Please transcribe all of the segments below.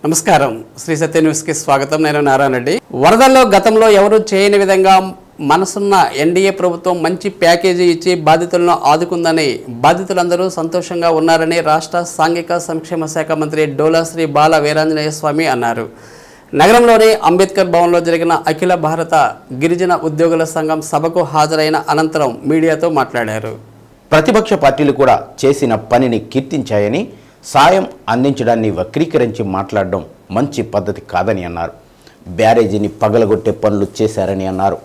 నమస్కారం శ్రీ సత్య న్యూస్ కి స్వాగతం. నేను నారాయణ రెడ్డి. వరదల్లో గతంలో ఎవరు చేయని విధంగా మనసున్న ఎన్డీఏ ప్రభుత్వం మంచి ప్యాకేజీ ఇచ్చి బాధితులను ఆదుకుందని బాధితులందరూ సంతోషంగా ఉన్నారని రాష్ట్ర సాంఘిక సంక్షేమ శాఖ మంత్రి డోలా శ్రీ బాల వీరాంజనేయ స్వామి అన్నారు. నగరంలోని అంబేద్కర్ భవన్లో జరిగిన అఖిల భారత గిరిజన ఉద్యోగుల సంఘం సభకు హాజరైన అనంతరం మీడియాతో మాట్లాడారు. ప్రతిపక్ష పార్టీలు కూడా చేసిన పనిని కీర్తించాయని, సాయం అందించడాన్ని వక్రీకరించి మాట్లాడడం మంచి పద్ధతి కాదని అన్నారు. బ్యారేజీని పగలగొట్టే పనులు చేశారని అన్నారు.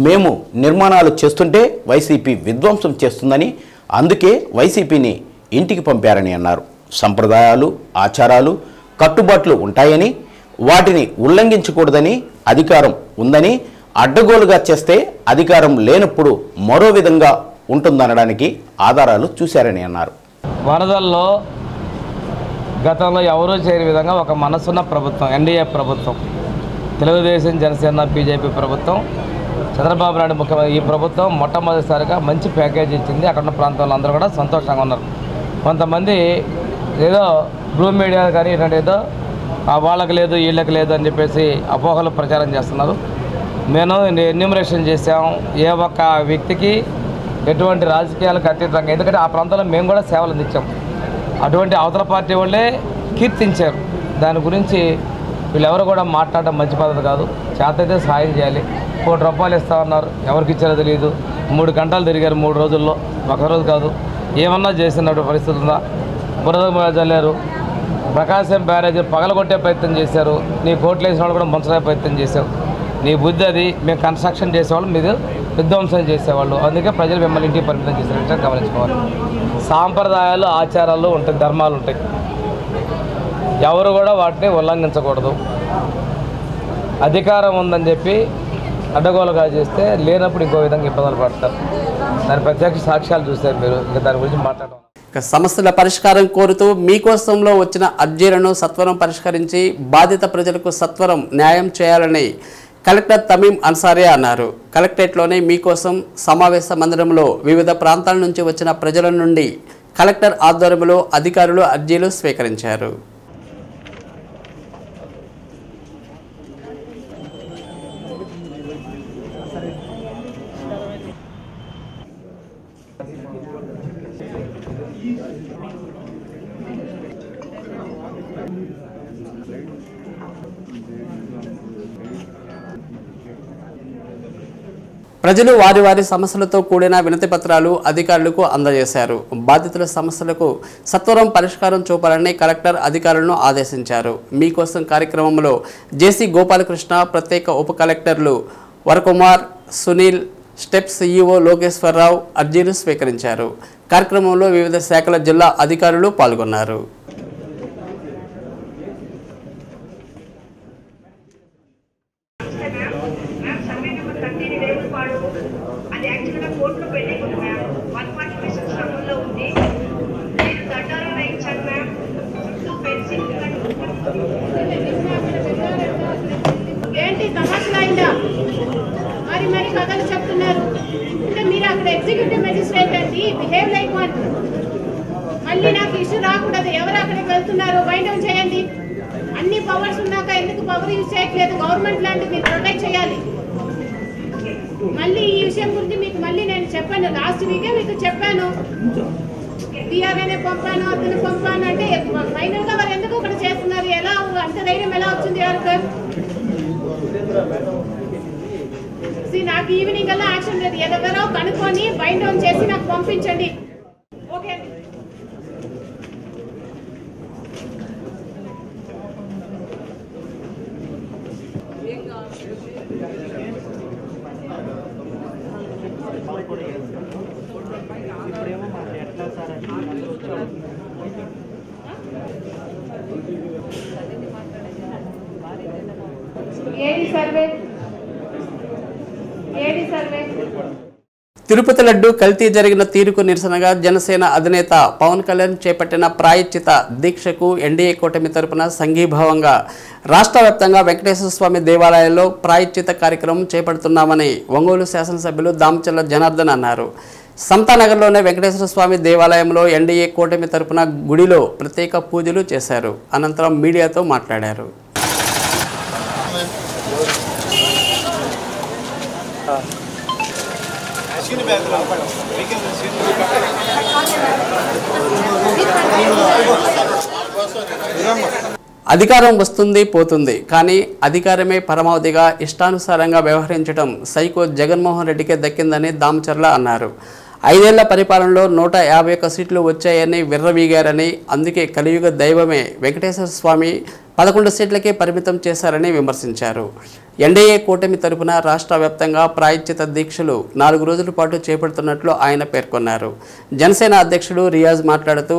మేము నిర్మాణాలు చేస్తుంటే వైసీపీ విధ్వంసం చేస్తుందని, అందుకే వైసీపీని ఇంటికి పంపారని అన్నారు. సంప్రదాయాలు, ఆచారాలు, కట్టుబాట్లు ఉంటాయని, వాటిని ఉల్లంఘించకూడదని అధికారం ఉందని, అడ్డగోలుగా చేస్తే అధికారం లేనప్పుడు మరో విధంగా ఉంటుందనడానికి ఆధారాలు చూశారని అన్నారు. వరదల్లో గతంలో ఎవరూ చేయని విధంగా ఒక మనసున్న ప్రభుత్వం ఎన్డీఏ ప్రభుత్వం, తెలుగుదేశం, జనసేన, బీజేపీ ప్రభుత్వం, చంద్రబాబు నాయుడు ముఖ్యమంత్రి ఈ ప్రభుత్వం మొట్టమొదటిసారిగా మంచి ప్యాకేజ్ ఇచ్చింది. అక్కడ ఉన్న ప్రాంతాల్లో అందరూ కూడా సంతోషంగా ఉన్నారు. కొంతమంది ఏదో బ్లూ మీడియా కానీ ఇలాంటి ఏదో వాళ్ళకి లేదు వీళ్ళకి లేదు అని చెప్పేసి అపోహలు ప్రచారం చేస్తున్నారు. మేము ఎన్యూమరేషన్ చేసాం. ఏ ఒక్క వ్యక్తికి ఎటువంటి రాజకీయాలకు అతీతంగా, ఎందుకంటే ఆ ప్రాంతంలో మేము కూడా సేవలు అందించాం. అటువంటి అవతల పార్టీ వాళ్ళే కీర్తించారు. దాని గురించి వీళ్ళెవరు కూడా మాట్లాడడం మంచి పద్ధతి కాదు. చేతైతే సహాయం చేయాలి. ₹1 ఇస్తామన్నారు, ఎవరికి ఇచ్చారో తెలియదు. 3 గంటలు తిరిగారు 3 రోజుల్లో, ఒకరోజు కాదు. ఏమన్నా చేసినప్పుడు పరిస్థితి ఉందా? బురద చల్లారు, ప్రకాశం బ్యారేజీ పగలగొట్టే ప్రయత్నం చేశారు. నీ కోట్లు వేసిన వాళ్ళు కూడా ముంచడే ప్రయత్నం చేశావు. నీ బుద్ధి అది. మేము కన్స్ట్రక్షన్ చేసేవాళ్ళు, మీరు విధ్వంసం చేసేవాళ్ళు. అందుకే ప్రజలు మిమ్మల్ని ఇంటికి పరిమితం చేశారంటే గమనించుకోవాలి. సాంప్రదాయాలు, ఆచారాలు ఉంటాయి, ధర్మాలు ఉంటాయి. ఎవరు కూడా వాటిని ఉల్లంఘించకూడదు. అధికారం ఉందని చెప్పి అడ్డగోలుగా చేస్తే లేనప్పుడు ఇంకో విధంగా ఇబ్బందులు పడతారు. దాని ప్రత్యక్ష సాక్ష్యాలు చూస్తారు మీరు. ఇంకా దాని గురించి మాట్లాడడం. సమస్యల పరిష్కారం కోరుతూ మీకోసంలో వచ్చిన అర్జీలను సత్వరం పరిష్కరించి బాధిత ప్రజలకు సత్వరం న్యాయం చేయాలని కలెక్టర్ తమీం అన్సారీ అన్నారు. కలెక్టరేట్లోని మీకోసం సమావేశ మందిరంలో వివిధ ప్రాంతాల నుంచి వచ్చిన ప్రజల నుండి కలెక్టర్ ఆధ్వర్యంలో అధికారులు అర్జీలు స్వీకరించారు. ప్రజలు వారి వారి సమస్యలతో కూడిన వినతి పత్రాలు అధికారులకు అందజేశారు. బాధితుల సమస్యలకు సత్వరం పరిష్కారం చూపాలని కలెక్టర్ అధికారులను ఆదేశించారు. మీకోసం కార్యక్రమంలో జేసీ గోపాలకృష్ణ, ప్రత్యేక ఉప కలెక్టర్లు వరకుమార్, సునీల్, స్టెప్ సీఈఓ లోకేశ్వరరావు అర్జీలు స్వీకరించారు. కార్యక్రమంలో వివిధ శాఖల జిల్లా అధికారులు పాల్గొన్నారు. ఏంటి తమాషలైందా? మరి కథలు చెప్తున్నారు అంటే మీరు అక్కడ ఎగ్జిక్యూటివ్ మెజిస్ట్రేట్ అండి, బిహేవ్ లైక్ వన్. మళ్ళీ నాకు ఇష్యూ రాకూడదు. ఎవరు అక్కడికి వెళ్తున్నారో బైండ్ డౌన్ చేయండి. అన్ని పవర్స్ ఉన్నాక ఎందుకు పవర్ యూజ్ చేయట్లేదు? గవర్నమెంట్ ల్యాండ్ మీరు ప్రొటెక్ట్ చేయాలి. మళ్ళీ ఈ విషయం గురించి మీకు మళ్ళీ నేను చెప్పాను, లాస్ట్ వీకే మీకు చెప్పాను. టీఆర్ఏనే పంపాను, అతను పంపాను అంటే ఫైనల్ గా వారు ఎందుకు అక్కడ చేస్తున్నారు? ఎలా అంత ధైర్యం ఎలా వచ్చింది ఎవరికి? నాకు ఈవినింగ్ అలా యాక్షన్ లేదు. ఎవరో కనుక్కొని బైండ్ డౌన్ చేసి నాకు పంపించండి. ఓకే అండి. తిరుపతి లడ్డు కల్తీ జరిగిన తీరుకు నిరసనగా జనసేన అధినేత పవన్ కళ్యాణ్ చేపట్టిన ప్రాయశ్చిత దీక్షకు ఎన్డీఏ కూటమి తరపున సంఘీభావంగా రాష్ట్ర వ్యాప్తంగా వెంకటేశ్వర స్వామి దేవాలయాల్లో ప్రాయశ్చిత కార్యక్రమం చేపడుతున్నామని ఒంగోలు శాసనసభ్యులు దామచర్ల జనార్దన్ అన్నారు. సమతానగర్లోని వెంకటేశ్వర స్వామి దేవాలయంలో ఎన్డీఏ కూటమి తరపున గుడిలో ప్రత్యేక పూజలు చేశారు. అనంతరం మీడియాతో మాట్లాడారు. అధికారం వస్తుంది పోతుంది, కానీ అధికారమే పరమావధిగా ఇష్టానుసారంగా వ్యవహరించడం సైకో జగన్మోహన్ రెడ్డికే దక్కిందని దామచర్ల అన్నారు. 5 ఏళ్ల పరిపాలనలో 151 సీట్లు వచ్చాయని విర్రవీగారని, అందుకే కలియుగ దైవమే వెంకటేశ్వర స్వామి 11 సీట్లకే పరిమితం చేశారని విమర్శించారు. ఎన్డీఏ కూటమి తరపున రాష్ట్ర వ్యాప్తంగా ప్రాయశ్చిత దీక్షలు 4 రోజుల పాటు చేపడుతున్నట్లు ఆయన పేర్కొన్నారు. జనసేన అధ్యక్షుడు రియాజ్ మాట్లాడుతూ,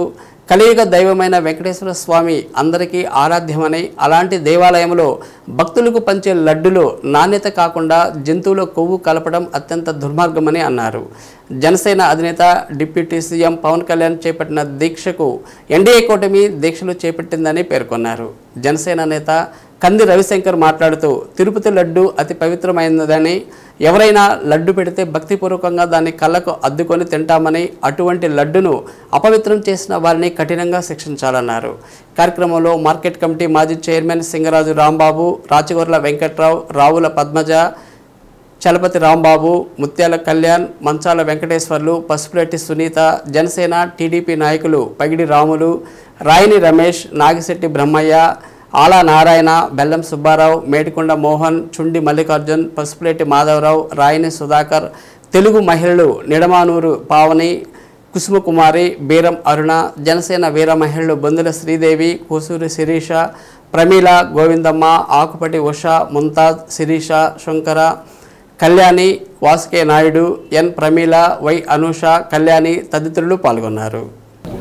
కలియుగ దైవమైన వెంకటేశ్వర స్వామి అందరికీ ఆరాధ్యమని, అలాంటి దేవాలయంలో భక్తులకు పంచే లడ్డులో నాణ్యత కాకుండా జంతువుల కొవ్వు కలపడం అత్యంత దుర్మార్గమని అన్నారు. జనసేన అధినేత డిప్యూటీ సీఎం పవన్ కళ్యాణ్ చేపట్టిన దీక్షకు ఎన్డీఏ కూటమి దీక్షలు చేపట్టిందని పేర్కొన్నారు. జనసేన నేత కంది రవిశంకర్ మాట్లాడుతూ, తిరుపతి లడ్డు అతి పవిత్రమైనదని, ఎవరైనా లడ్డు పెడితే భక్తిపూర్వకంగా దాన్ని కళ్ళకు అద్దుకొని తింటామని, అటువంటి లడ్డును అపవిత్రం చేసిన వారిని కఠినంగా శిక్షించాలన్నారు. కార్యక్రమంలో మార్కెట్ కమిటీ మాజీ చైర్మన్ సింగరాజు రాంబాబు, రాచగొర్ల వెంకట్రావు, రావుల పద్మజ, చలపతి రాంబాబు, ముత్యాల కళ్యాణ్, మంచాల వెంకటేశ్వర్లు, పసుపులెట్టి సునీత, జనసేన టీడీపీ నాయకులు పగిడి రాములు, రాయిని రమేష్, నాగిశెట్టి బ్రహ్మయ్య, ఆలా నారాయణ, బెల్లం సుబ్బారావు, మేడికొండ మోహన్, చుండి మల్లికార్జున్, పసుపులేటి మాధవరావు, రాయిని సుధాకర్, తెలుగు మహిళలు నిడమానూరు పావని, కుసుమకుమారి, బీరం అరుణ, జనసేన వీర మహిళలు బొందుల శ్రీదేవి, కూసూరి శిరీష, ప్రమీల, గోవిందమ్మ, ఆకుపటి ఉష, ముంతాజ్, శిరీష, శంకర, కళ్యాణి, వాసుకే నాయుడు, ఎన్ ప్రమీల, వై అనూష, కళ్యాణి తదితరులు పాల్గొన్నారు.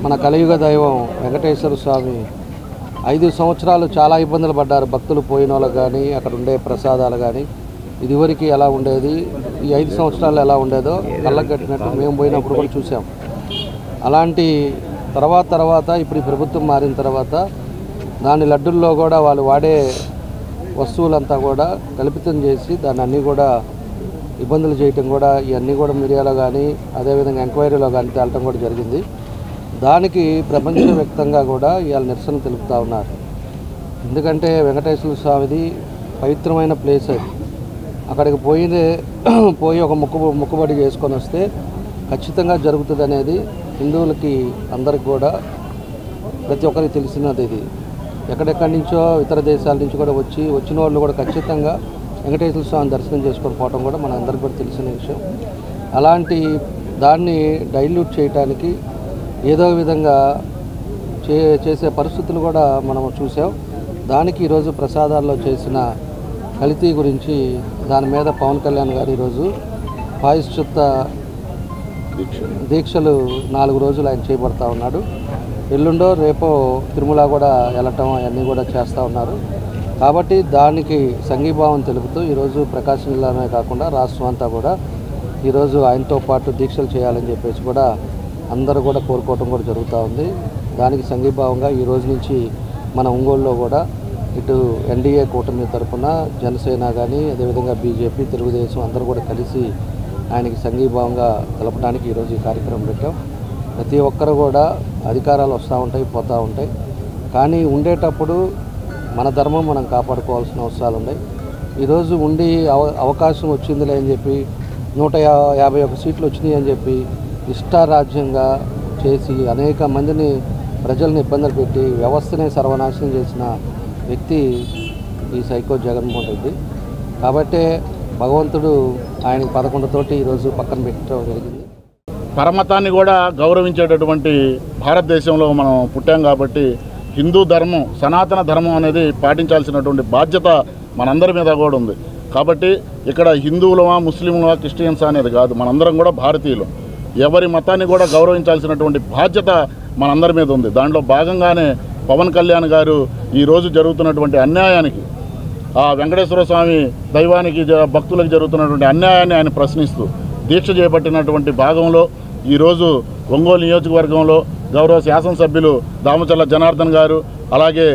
మన కలియుగ దైవం వెంకటేశ్వర స్వామి 5 సంవత్సరాలు చాలా ఇబ్బందులు పడ్డారు. భక్తులు పోయిన వాళ్ళకి కానీ, అక్కడ ఉండే ప్రసాదాలు కానీ, ఇదివరకు ఎలా ఉండేది, ఈ 5 సంవత్సరాలు ఎలా ఉండేదో కళ్ళకు కట్టినట్టు మేము పోయినప్పుడు కూడా చూసాం. అలాంటి తర్వాత ఇప్పుడు ఈ ప్రభుత్వం మారిన తర్వాత దాని లడ్డుల్లో కూడా వాళ్ళు వాడే వస్తువులంతా కూడా కల్పితం చేసి దాన్ని అన్నీ కూడా ఇబ్బందులు చేయటం కూడా, ఇవన్నీ కూడా మీడియాలో కానీ అదేవిధంగా ఎంక్వైరీలో కానీ తేలటం కూడా జరిగింది. దానికి ప్రపంచవ్యాప్తంగా కూడా ఇవాళ నిరసన తెలుపుతూ ఉన్నారు. ఎందుకంటే వెంకటేశ్వర స్వామిది పవిత్రమైన ప్లేస్ అది. అక్కడికి పోయి ఒక మొక్కుబడి చేసుకొని వస్తే ఖచ్చితంగా జరుగుతుంది అనేది హిందువులకి అందరికి కూడా ప్రతి ఒక్కరికి తెలిసినది. ఇది ఎక్కడెక్కడి నుంచో ఇతర దేశాల నుంచి కూడా వచ్చిన వాళ్ళు కూడా ఖచ్చితంగా వెంకటేశ్వర స్వామిని దర్శనం చేసుకొని పోవడం కూడా మన అందరికీ కూడా తెలిసిన విషయం. అలాంటి దాన్ని డైల్యూట్ చేయడానికి ఏదో విధంగా చేసే పరిస్థితులు కూడా మనం చూసాం. దానికి ఈరోజు ప్రసాదాల్లో చేసిన కల్తీ గురించి దాని మీద పవన్ కళ్యాణ్ గారు ఈరోజు ప్రాయశ్చిత్త దీక్షలు 4 రోజులు ఆయన చేయబడతా ఉన్నాడు. ఎల్లుండో రేపో తిరుమల కూడా వెళ్ళటం అవన్నీ కూడా చేస్తూ ఉన్నారు. కాబట్టి దానికి సంఘీభావం తెలుపుతూ ఈరోజు ప్రకాశం జిల్లానే కాకుండా రాష్ట్రం అంతా కూడా ఈరోజు ఆయనతో పాటు దీక్షలు చేయాలని చెప్పేసి కూడా అందరూ కూడా కోరుకోవటం కూడా జరుగుతూ ఉంది. దానికి సంఘీభావంగా ఈ రోజు నుంచి మన ఒంగోలులో కూడా ఇటు ఎన్డీఏ కూటమి తరఫున జనసేన కానీ అదేవిధంగా బీజేపీ, తెలుగుదేశం అందరూ కూడా కలిసి ఆయనకి సంఘీభావంగా తెలపడానికి ఈరోజు ఈ కార్యక్రమం పెట్టాం. ప్రతి ఒక్కరు కూడా అధికారాలు వస్తూ ఉంటాయి, పోతూ ఉంటాయి. కానీ ఉండేటప్పుడు మన ధర్మం మనం కాపాడుకోవాల్సిన అవసరాలు ఉన్నాయి. ఈరోజు ఉండి అవకాశం వచ్చిందిలే అని చెప్పి 151 సీట్లు వచ్చినాయి అని చెప్పి ఇష్టారాజ్యంగా చేసి అనేక మందిని ప్రజల్ని ఇబ్బందులు పెట్టి వ్యవస్థనే సర్వనాశనం చేసిన వ్యక్తి ఈ సైకో జగన్మోహన్ రెడ్డి. కాబట్టే భగవంతుడు ఆయనకి 11 తోటి ఈరోజు పక్కన పెట్టడం జరిగింది. పరమతాన్ని కూడా గౌరవించేటటువంటి భారతదేశంలో మనం పుట్టాం కాబట్టి హిందూ ధర్మం, సనాతన ధర్మం అనేది పాటించాల్సినటువంటి బాధ్యత మనందరి మీద కూడా ఉంది. కాబట్టి ఇక్కడ హిందువులమా, ముస్లింలమా, క్రిస్టియన్స్ అనేది కాదు, మనందరం కూడా భారతీయులు. ఎవరి మతాన్ని కూడా గౌరవించాల్సినటువంటి బాధ్యత మనందరి మీద ఉంది. దాంట్లో భాగంగానే పవన్ కళ్యాణ్ గారు ఈరోజు జరుగుతున్నటువంటి అన్యాయానికి, ఆ వెంకటేశ్వర స్వామి దైవానికి భక్తులకు జరుగుతున్నటువంటి అన్యాయాన్ని ఆయన ప్రశ్నిస్తూ దీక్ష చేపట్టినటువంటి భాగంలో ఈరోజు ఒంగోలు నియోజకవర్గంలో గౌరవ శాసనసభ్యులు దామచర్ల జనార్దన్ గారు, అలాగే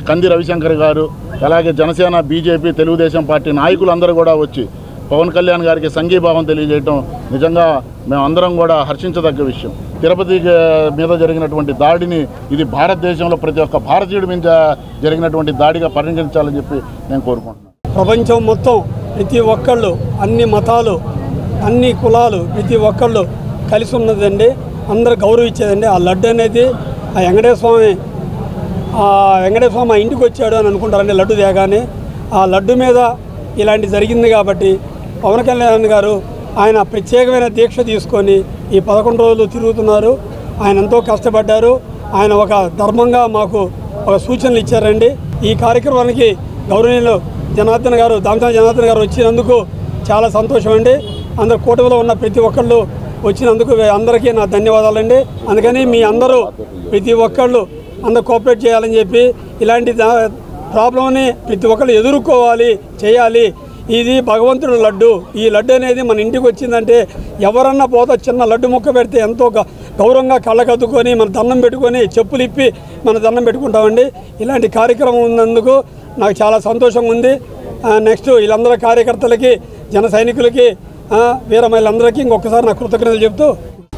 కంది రవిశంకర్ గారు, అలాగే జనసేన, బీజేపీ, తెలుగుదేశం పార్టీ నాయకులందరూ కూడా వచ్చి పవన్ కళ్యాణ్ గారికి సంఘీభావం తెలియజేయటం నిజంగా మేమందరం కూడా హర్షించదగ్గ విషయం. తిరుపతి మీద జరిగినటువంటి దాడిని ఇది భారతదేశంలో ప్రతి ఒక్క భారతీయుడి మీద జరిగినటువంటి దాడిగా పరిగణించాలని చెప్పి నేను కోరుకుంటున్నాను. ప్రపంచం మొత్తం ప్రతి ఒక్కళ్ళు, అన్ని మతాలు, అన్ని కులాలు, ప్రతి ఒక్కళ్ళు కలిసి ఉన్నదండి. అందరూ గౌరవించేదండి. ఆ లడ్డు అనేది ఆ వెంకటేశ్వర స్వామి ఆ ఇంటికి వచ్చాడు అని అనుకుంటారండి. లడ్డు తేగానే ఆ లడ్డు మీద ఇలాంటి జరిగింది కాబట్టి పవన్ కళ్యాణ్ గారు ఆయన ప్రత్యేకమైన దీక్ష తీసుకొని ఈ 11 రోజులు తిరుగుతున్నారు. ఆయన ఎంతో కష్టపడ్డారు. ఆయన ఒక ధర్మంగా మాకు ఒక సూచనలు ఇచ్చారండి. ఈ కార్యక్రమానికి గౌరవనీయులు జనార్దన్ గారు, దామచర్ల జనార్దన్ గారు వచ్చినందుకు చాలా సంతోషం అండి. అందరు కూటమిలో ఉన్న ప్రతి ఒక్కళ్ళు వచ్చినందుకు అందరికీ నా ధన్యవాదాలండి. అందుకని మీ అందరూ ప్రతి ఒక్కళ్ళు అందరూ కోఆపరేట్ చేయాలని చెప్పి ఇలాంటి ప్రాబ్లంని ప్రతి ఒక్కళ్ళు ఎదుర్కోవాలి, చేయాలి. ఇది భగవంతుడు లడ్డు. ఈ లడ్డు అనేది మన ఇంటికి వచ్చిందంటే ఎవరన్నా పోతా చిన్న లడ్డు ముక్క పెడితే ఎంతో గౌరవంగా కళ్ళకద్దుకొని మన దండం పెట్టుకొని చెప్పులు ఇప్పి మన దండం పెట్టుకుంటామండి. ఇలాంటి కార్యక్రమం ఉన్నందుకు నాకు చాలా సంతోషంగా ఉంది. నెక్స్ట్ వీళ్ళందరూ కార్యకర్తలకి, జన సైనికులకి, వీర మహిళలందరికీ ఇంకొకసారి నా కృతజ్ఞతలు చెప్తూ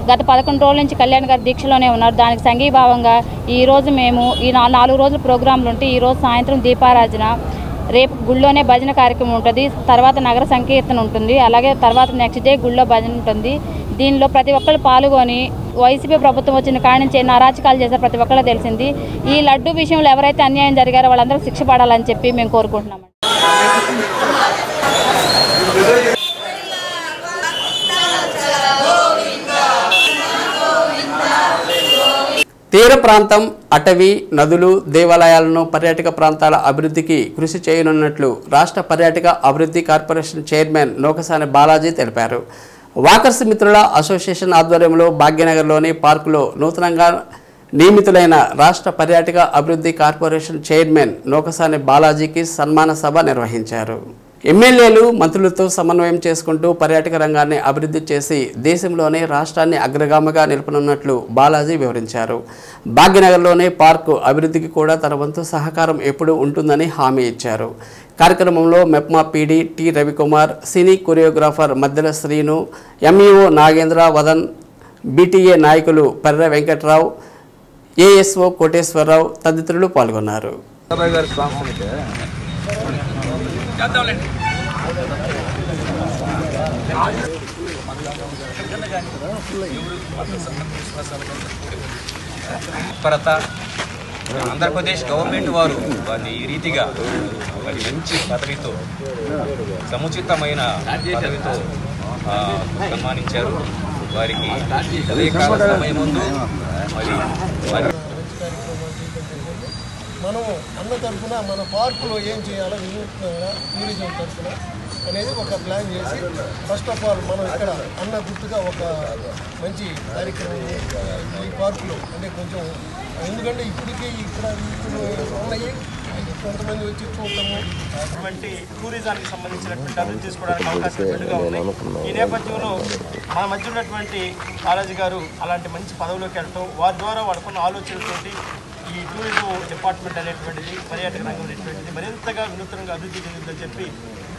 గత 11 రోజుల నుంచి కళ్యాణ్ గారు దీక్షలోనే ఉన్నారు. దానికి సంఘీభావంగా ఈరోజు మేము ఈ 4 రోజుల ప్రోగ్రాంలు ఉంటే ఈరోజు సాయంత్రం దీపారాజన, రేపు గుళ్ళోనే భజన కార్యక్రమం ఉంటుంది, తర్వాత నగర సంకీర్తన ఉంటుంది, అలాగే తర్వాత నెక్స్ట్ డే గుళ్ళో భజన ఉంటుంది. దీనిలో ప్రతి ఒక్కరు పాల్గొని వైసీపీ ప్రభుత్వం వచ్చిన కాడి నుంచి ఎన్ని అరాచకాలు చేశారు ప్రతి ఒక్కరికి తెలిసింది. ఈ లడ్డు విషయంలో ఎవరైతే అన్యాయం జరిగారో వాళ్ళందరూ శిక్ష పడాలని చెప్పి మేము కోరుకుంటున్నాం. తీర ప్రాంతం, అటవీ, నదులు, దేవాలయాలను పర్యాటక ప్రాంతాల అభివృద్ధికి కృషి చేయనున్నట్లు రాష్ట్ర పర్యాటక అభివృద్ధి కార్పొరేషన్ చైర్మన్ నోకసాని బాలాజీ తెలిపారు. వాకర్స్ మిత్రుల అసోసియేషన్ ఆధ్వర్యంలో భాగ్యనగర్లోని పార్కులో నూతనంగా నియమితులైన రాష్ట్ర పర్యాటక అభివృద్ధి కార్పొరేషన్ చైర్మన్ నోకసాని బాలాజీకి సన్మాన సభ నిర్వహించారు. ఎమ్మెల్యేలు, మంత్రులతో సమన్వయం చేసుకుంటూ పర్యాటక రంగాన్ని అభివృద్ధి చేసి దేశంలోనే రాష్ట్రాన్ని అగ్రగామిగా నిలపనున్నట్లు బాలాజీ వివరించారు. భాగ్యనగర్లోనే పార్కు అభివృద్ధికి కూడా తన వంతు సహకారం ఎప్పుడూ ఉంటుందని హామీ ఇచ్చారు. కార్యక్రమంలో మెప్మా పీడీ టి రవికుమార్, సినీ కొరియోగ్రాఫర్ మద్దెల శ్రీను, ఎంఈఓ నాగేంద్ర, వదన్, బీటీఏ నాయకులు పర్ర వెంకట్రావు, ఏఎస్ఓ కోటేశ్వరరావు తదితరులు పాల్గొన్నారు. ఆంధ్రప్రదేశ్ గవర్నమెంట్ వారిని ఈ రీతిగా మరి మంచి పదవితో, సముచితమైన పదవితో సన్మానించారు. వారికి అదే కాల సమయం ముందు మరి మనం అన్న తరఫున మన పార్కులో ఏం చేయాలో వినూత్నంగా టూరిజం తరఫున అనేది ఒక ప్లాన్ చేసి ఫస్ట్ ఆఫ్ ఆల్ మనం ఇక్కడ అన్న గుర్తుగా ఒక మంచి కార్యక్రమం ఈ పార్కులో అంటే కొంచెం, ఎందుకంటే ఇప్పటికీ ఇక్కడ ఇప్పుడు ఉన్నాయి కొంతమంది వచ్చి చూడటము అటువంటి టూరిజానికి సంబంధించినటువంటి అభివృద్ధి చేసుకోవడానికి అవకాశం మెండుగా ఉన్నాయి. ఈ నేపథ్యంలో మన మధ్య ఉన్నటువంటి బాలాజీ గారు అలాంటి మంచి పదవిలోకి వెళ్ళటం, వారి ద్వారా వాడుకున్న ఆలోచనలతోటి ఈ టూరిజం డిపార్ట్మెంట్ అనేటువంటిది, పర్యాటక రంగం అనేటువంటిది మరింతగా వినూత్నంగా అభివృద్ధి చెందిందని చెప్పి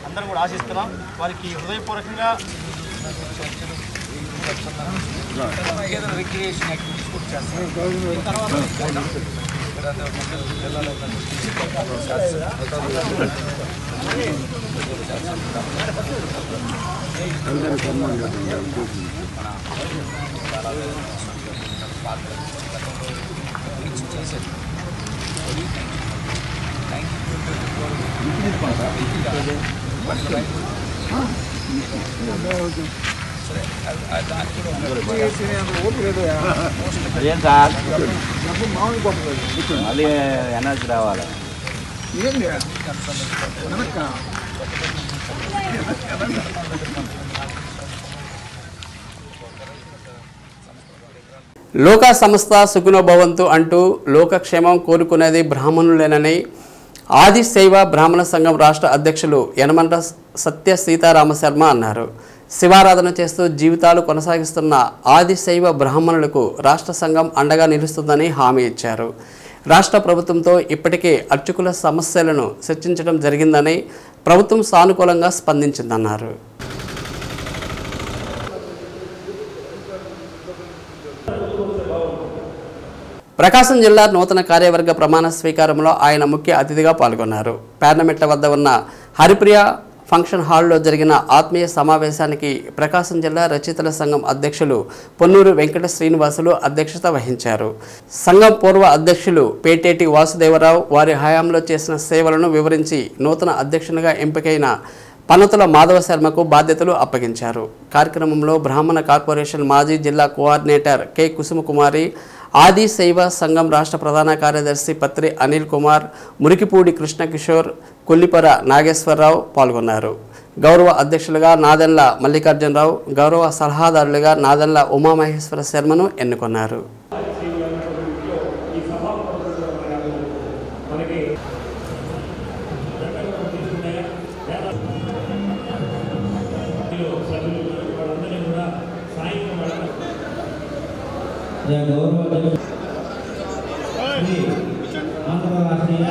అందరం కూడా ఆశిస్తున్నాం. వారికి హృదయపూర్వకంగా రిక్రియేషన్ యాక్టివిటీస్ కూడా చేస్తాం. ఏం సార్ మళ్ళీ ఎనర్జీ రావాలి. లోక సంస్థ సుఖినోభవంతు అంటూ లోకక్షేమం కోరుకునేది బ్రాహ్మణులేనని ఆదిశైవ బ్రాహ్మణ సంఘం రాష్ట్ర అధ్యక్షులు యనమండ్ర సత్య సీతారామ శర్మ అన్నారు. శివారాధన చేస్తూ జీవితాలు కొనసాగిస్తున్న ఆదిశైవ బ్రాహ్మణులకు రాష్ట్ర సంఘం అండగా నిలుస్తుందని హామీ ఇచ్చారు. రాష్ట్ర ప్రభుత్వంతో ఇప్పటికే అర్చకుల సమస్యలను చర్చించడం జరిగిందని, ప్రభుత్వం సానుకూలంగా స్పందించిందన్నారు. ప్రకాశం జిల్లా నూతన కార్యవర్గ ప్రమాణ స్వీకారంలో ఆయన ముఖ్య అతిథిగా పాల్గొన్నారు. పేర్నమిట్ట వద్ద ఉన్న హరిప్రియ ఫంక్షన్ హాల్లో జరిగిన ఆత్మీయ సమావేశానికి ప్రకాశం జిల్లా రచయితల సంఘం అధ్యక్షులు పొన్నూరు వెంకట శ్రీనివాసులు అధ్యక్షత వహించారు. సంఘం పూర్వ అధ్యక్షులు పేటేటి వాసుదేవరావు వారి హయాంలో చేసిన సేవలను వివరించి నూతన అధ్యక్షునిగా ఎంపికైన పనతుల మాధవ శర్మకు బాధ్యతలు అప్పగించారు. కార్యక్రమంలో బ్రాహ్మణ కార్పొరేషన్ మాజీ జిల్లా కోఆర్డినేటర్ కె కుసుమకుమారి, ఆది శైవ సంఘం రాష్ట్ర ప్రధాన కార్యదర్శి పత్రి అనిల్ కుమార్, మురికిపూడి కృష్ణకిషోర్, కొల్లిపర నాగేశ్వరరావు పాల్గొన్నారు. గౌరవ అధ్యక్షులుగా నాదెండ్ల మల్లికార్జునరావు, గౌరవ సలహాదారులుగా నాదెండ్ల ఉమామహేశ్వర శర్మను ఎన్నుకున్నారు. ఆంధ్రరాష్ట్రీయ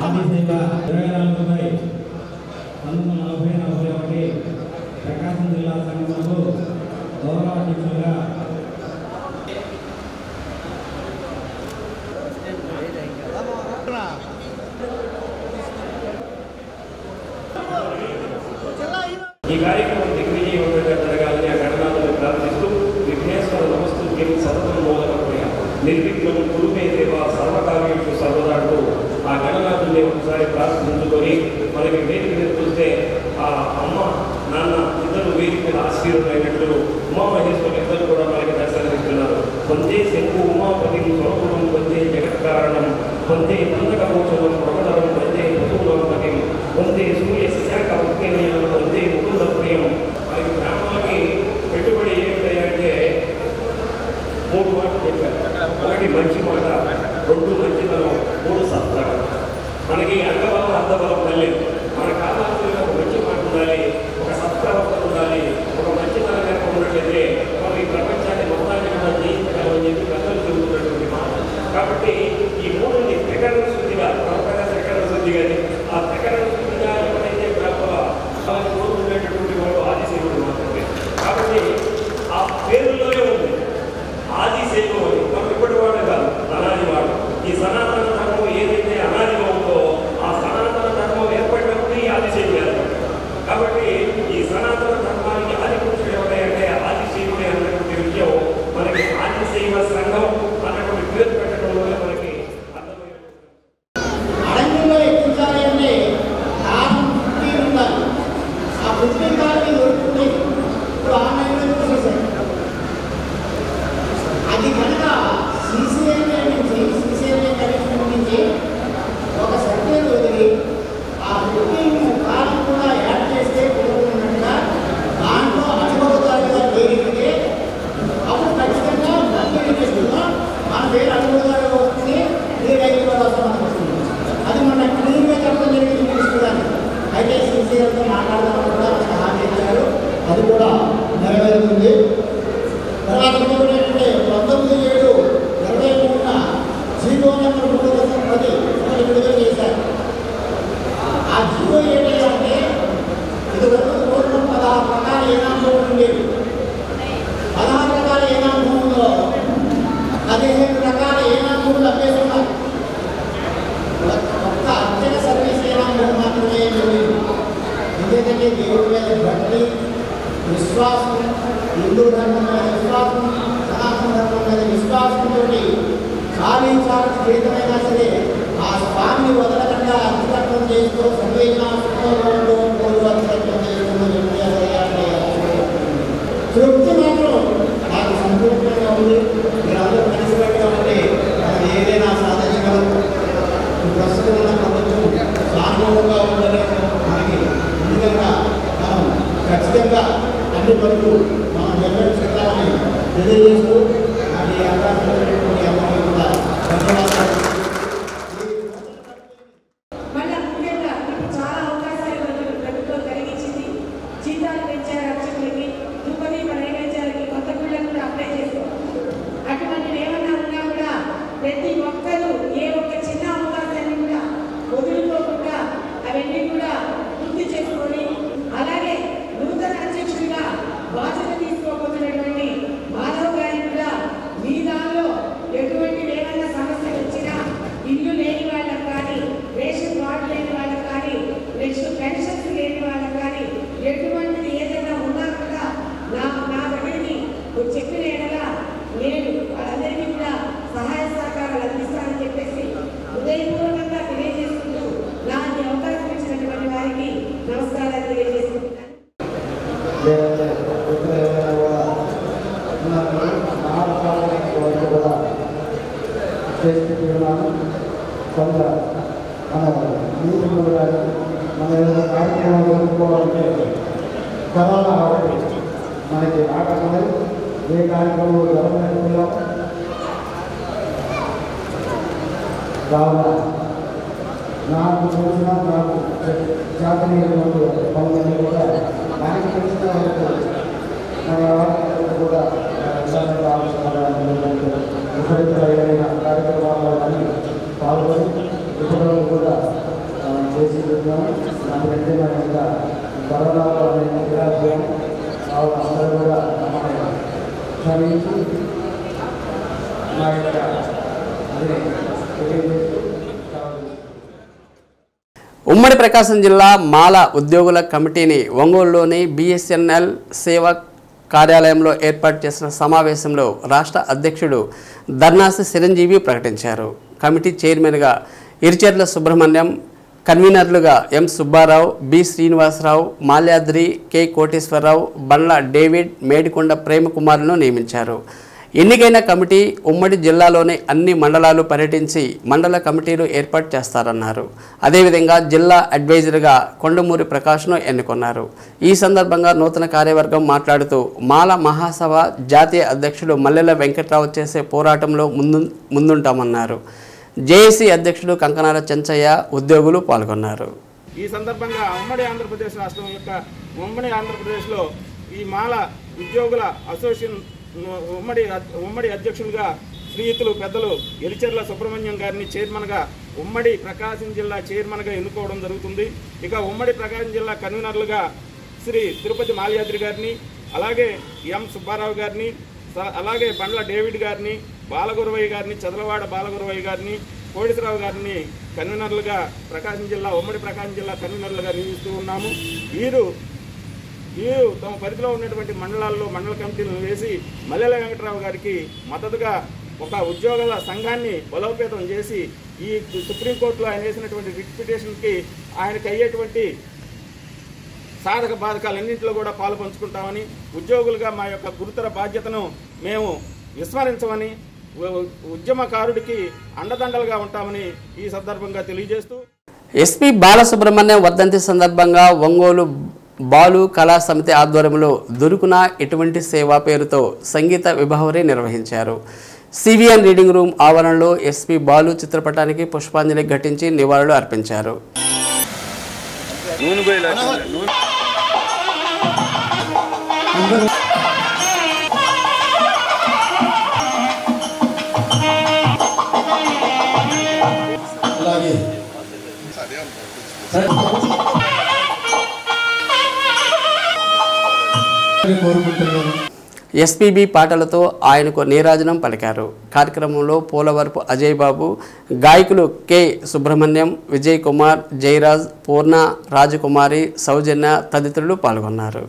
ఆది సేవ 24/1940 ప్రకాశం జిల్లా సంఘంలో గౌరవాధ్యక్షులుగా ఈ కార్యక్రమం దిగ్విజయవంతంగా జరగాలని ఆ గణనాథులను ప్రార్థిస్తూ విఘ్నేశ్వర నమస్తుకి సతతం మూలకమయ నిర్విఘ్నం కురుమే దేవ సర్వకార్యేషు సర్వదాంటూ ఆ గణనాథుల్ని ఒకసారి ప్రార్థించుకొని మనకి వేదిక మీద చూస్తే ఆ అమ్మ నాన్న ఇద్దరు వేదిక మీద ఆశీర్వైనట్లు ఉమామహేశ్వరు ఇద్దరు కూడా మనకి దర్శనమిస్తున్నారు. వందే శంకు ఉమాపతి స్వరూపం, వందే జగత్కారణం, వందే నందకమోచనం ప్రకటనం, వందే పశువులోపతి, వందే సూర్య శాఖ ముఖ్యమైన, వందే ముకుంద ప్రియం. మనకి బ్రాహ్మణులకి పెట్టుబడి ఏమిటంటే 3 మాటలు చెప్పారు. ఒకటి మంచి మాట, 2 మంచితనం, 3 సత్తా. మనకి అంగబలం అర్థబలం లేదు. మన కాలాల్లో ఒక మంచి మాట ఉండాలి, ఒక సత్ప్రవర్తన ఉండాలి, ఒక మంచితనం కనుక ఉన్నట్లయితే మనం ఈ ప్రపంచాన్ని మొత్తాన్ని కూడా జయించగలమని చెప్పి పెద్దలు చెబుతున్నటువంటి మాట. కాబట్టి ఈ 3ని ప్రకరణ శుద్ధిగా, ప్రవర్తన ప్రకరణ శుద్ధి కానీ ఆ ప్రకరణ శుద్ధిగా ఎవరైతే వాళ్ళకి కోరుకునేటటువంటి వాడు ఆదిశైవుడు మాత్రమే. కాబట్టి ఆ పేరులోనే ఉంది ఆదిశైవం అని. మనం ఇప్పటి వాడు కాదు, అనాది వాడు. ఈ సనాతన ధర్మం ఏదైతే అనాదిగా ఉందో ఆ సనాతన ధర్మం ఏర్పడినప్పుడు ఈ ఆదిశైవుడు ఏర్పడ్డాడు. కాబట్టి ఈ సనాతన ధర్మానికి ఆది పురుషుడు ఎవరంటే ఆదిశైవుడే అన్నటువంటి విషయం మనకి ఆదిశైవ సంఘం అన్నటువంటి పేరు పెట్టడం వల్ల మనకి అరణ్యంలో ఎక్కించాలి అంటే కారణం పుట్టి ఉండాలి. ఆ పుట్టిన కారణం దొరుకుతుంది. ఇప్పుడు ఆన్లైన్లో చూసేసారు. అది కనుక సీసీఎల్ఏ కనెక్షన్ నుంచి ఒక సర్టిఫికేట్ వదిలి ఆ పుట్టిన కాలం కూడా యాడ్ చేస్తే కుదురుతున్నట్టుగా దాంట్లో అనుభవదారుగా పేరిస్తే అప్పుడు ఖచ్చితంగా పంపిణీ చేస్తున్నాం. మన పేరు అనుభవదారుగా వస్తుంది, మీరు రైతు భరోసా మనకు వస్తుంది. అది మన క్లీన్గా చెప్పడం జరిగింది తీసుకున్నాను. అయితే సీసీఎల్తో మాట్లాడదామని కూడా మనకు హామీ ఇచ్చారు. అది కూడా నెరవేరుతుంది. తర్వాత ఏంటంటే 19/7/23 జీవో నెంబర్ 310 ఒకటి విడుదల చేశారు. ఆ జీవో ఏంటి అంటే ఇదివరకు పూర్వం 16 రకాల ఏనాంశం ఉండేది. 16 రకాల ఏనాంశంలో 15 రకాల ఏనాంశంలు అభ్యసిస్తున్నారు. ఒక్క అర్చన సర్వీస్ ఏనాంశం మాత్రమే లేదు. ఎందుకంటే దేవుడి మీద భక్తి, విశ్వాసం, హిందూ ధర్మం మీద విశ్వాసం, సనాతన ధర్మం మీద విశ్వాసంతో చాలీ జీవితమైనా సరే ఆ స్వామిని వదలకుండా అర్థకత్వం చేస్తూ సంవేదనాత్మకంలో పూర్వత్వం చేస్తూ తృప్తి మాత్రం నాకు సంపూర్ణంగా ఉంది. మీరందరూ కలిసిపెట్టుగా ఉంటే మనం ఏదైనా సాధించగలం. ప్రస్తుతం ఉన్న ప్రభుత్వం సానుకూలంగా ఉందని మనకి ఎందుకంగా మనం ఖచ్చితంగా అన్ని పనులు మనం నిర్వహించుకుంటామని తెలియజేస్తూ అది అవకాశం కూడా ధన్యవాదాలు. మళ్ళీ ముఖ్యంగా ఇప్పుడు చాలా అవకాశాలు ప్రభుత్వం కలిగించింది. జీతాలు పెంచారు అర్చకులకి, ధూపదీప నైవేద్యాలకి కొత్త గుళ్ళకు కూడా అప్లై చేశారు. అటువంటివి ఏమన్నా ఉన్నా కూడా ప్రతి ఒక్కరూ ఏ ఒక్క చిన్న అవకాశాన్ని కూడా వదులుకోకుండా అవన్నీ కూడా కరోనా ఒకటి మనకి రాకముందు ఏ కార్యక్రమం జరగకుండా కావున నాకు తెలిసిన నాకు జాతీయటువంటి పనులన్నీ కూడా మనకి తెలిసిన వరకు మన వారికి కూడా విపరీతమైన కార్యక్రమాల్లో అన్ని పాల్గొని ఇతరులు కూడా చేసి ఉన్నాము. అందుకంటే మనం ఇంకా కరోనాలో నిరాశయం కావున అందరూ కూడా క్షమించి మా యొక్క తెలియజేస్తూ ఉమ్మడి ప్రకాశం జిల్లా మాల ఉద్యోగుల కమిటీని ఒంగోలులోని బిఎస్ఎన్ఎల్ సేవా కార్యాలయంలో ఏర్పాటు చేసిన సమావేశంలో రాష్ట్ర అధ్యక్షుడు ధర్నాసి చిరంజీవి ప్రకటించారు. కమిటీ చైర్మన్గా ఇరిచెర్ల సుబ్రహ్మణ్యం, కన్వీనర్లుగా ఎం సుబ్బారావు, బి శ్రీనివాసరావు, మాల్యాద్రి, కె కోటేశ్వరరావు, బండ్ల డేవిడ్, మేడికొండ ప్రేమకుమార్లను నియమించారు. ఎన్నికైన కమిటీ ఉమ్మడి జిల్లాలోని అన్ని మండలాలు పర్యటించి మండల కమిటీలు ఏర్పాటు చేస్తారన్నారు. అదేవిధంగా జిల్లా అడ్వైజర్గా కొండమూరి ప్రకాష్ను ఎన్నుకున్నారు. ఈ సందర్భంగా నూతన కార్యవర్గం మాట్లాడుతూ మాల మహాసభ జాతీయ అధ్యక్షుడు మల్లెల వెంకట్రావు చేసే పోరాటంలో ముందుంటామన్నారు. జేఏసీ అధ్యక్షుడు కంకనాల చెంచయ్య, ఉద్యోగులు పాల్గొన్నారు. ఈ సందర్భంగా ఉమ్మడి ఆంధ్రప్రదేశ్ రాష్ట్రం యొక్క ఉమ్మడి ఆంధ్రప్రదేశ్లో ఈ మాల ఉద్యోగుల అసోసియేషన్ ఉమ్మడి అధ్యక్షులుగా శ్రీయుతులు పెద్దలు ఎలిచెర్ల సుబ్రహ్మణ్యం గారిని చైర్మన్గా ఉమ్మడి ప్రకాశం జిల్లా చైర్మన్గా ఎన్నుకోవడం జరుగుతుంది. ఇక ఉమ్మడి ప్రకాశం జిల్లా కన్వీనర్లుగా శ్రీ తిరుపతి మాల్యాద్రి గారిని, అలాగే ఎం సుబ్బారావు గారిని, అలాగే బండ్ల డేవిడ్ గారిని, బాలగురవయ్య గారిని, చదలవాడ బాలగురవయ్య గారిని, కోటేశ్వరరావు గారిని కన్వీనర్లుగా ఉమ్మడి ప్రకాశం జిల్లా కన్వీనర్లుగా నియమిస్తూ ఉన్నాము. వీరు తమ పరిధిలో ఉన్నటువంటి మండలాల్లో మండల కమిటీలను వేసి మల్లెల వెంకటరావు గారికి మద్దతుగా ఒక ఉద్యోగుల సంఘాన్ని బలోపేతం చేసి ఈ సుప్రీంకోర్టులో ఆయన వేసినటువంటి రిట్ పిటిషన్కి ఆయనకు అయ్యేటువంటి సాధక బాధకాలన్నింటిలో కూడా పాలు పంచుకుంటామని, ఉద్యోగులుగా మా యొక్క గురుతర బాధ్యతను మేము విస్మరించమని, ఉద్యమకారుడికి అండదండలుగా ఉంటామని ఈ సందర్భంగా తెలియజేస్తూ ఎస్పీ బాలసుబ్రహ్మణ్యం వర్ధంతి సందర్భంగా ఒంగోలు బాలు కళా సమితి ఆధ్వర్యంలో దొరుకున ఎటువంటి సేవ పేరుతో సంగీత విభావరి నిర్వహించారు. సివిఎన్ రీడింగ్ రూమ్ ఆవరణలో ఎస్పీ బాలు చిత్రపటానికి పుష్పాంజలి ఘటించి నివాళులు అర్పించారు. ఎస్పీబీ పాటలతో ఆయనకు నీరాజనం పలికారు. కార్యక్రమంలో పోలవరపు అజయ్ బాబు, గాయకులు కె సుబ్రహ్మణ్యం, విజయ్ కుమార్, జయరాజ్, పూర్ణ, రాజకుమారి, సౌజన్య తదితరులు పాల్గొన్నారు.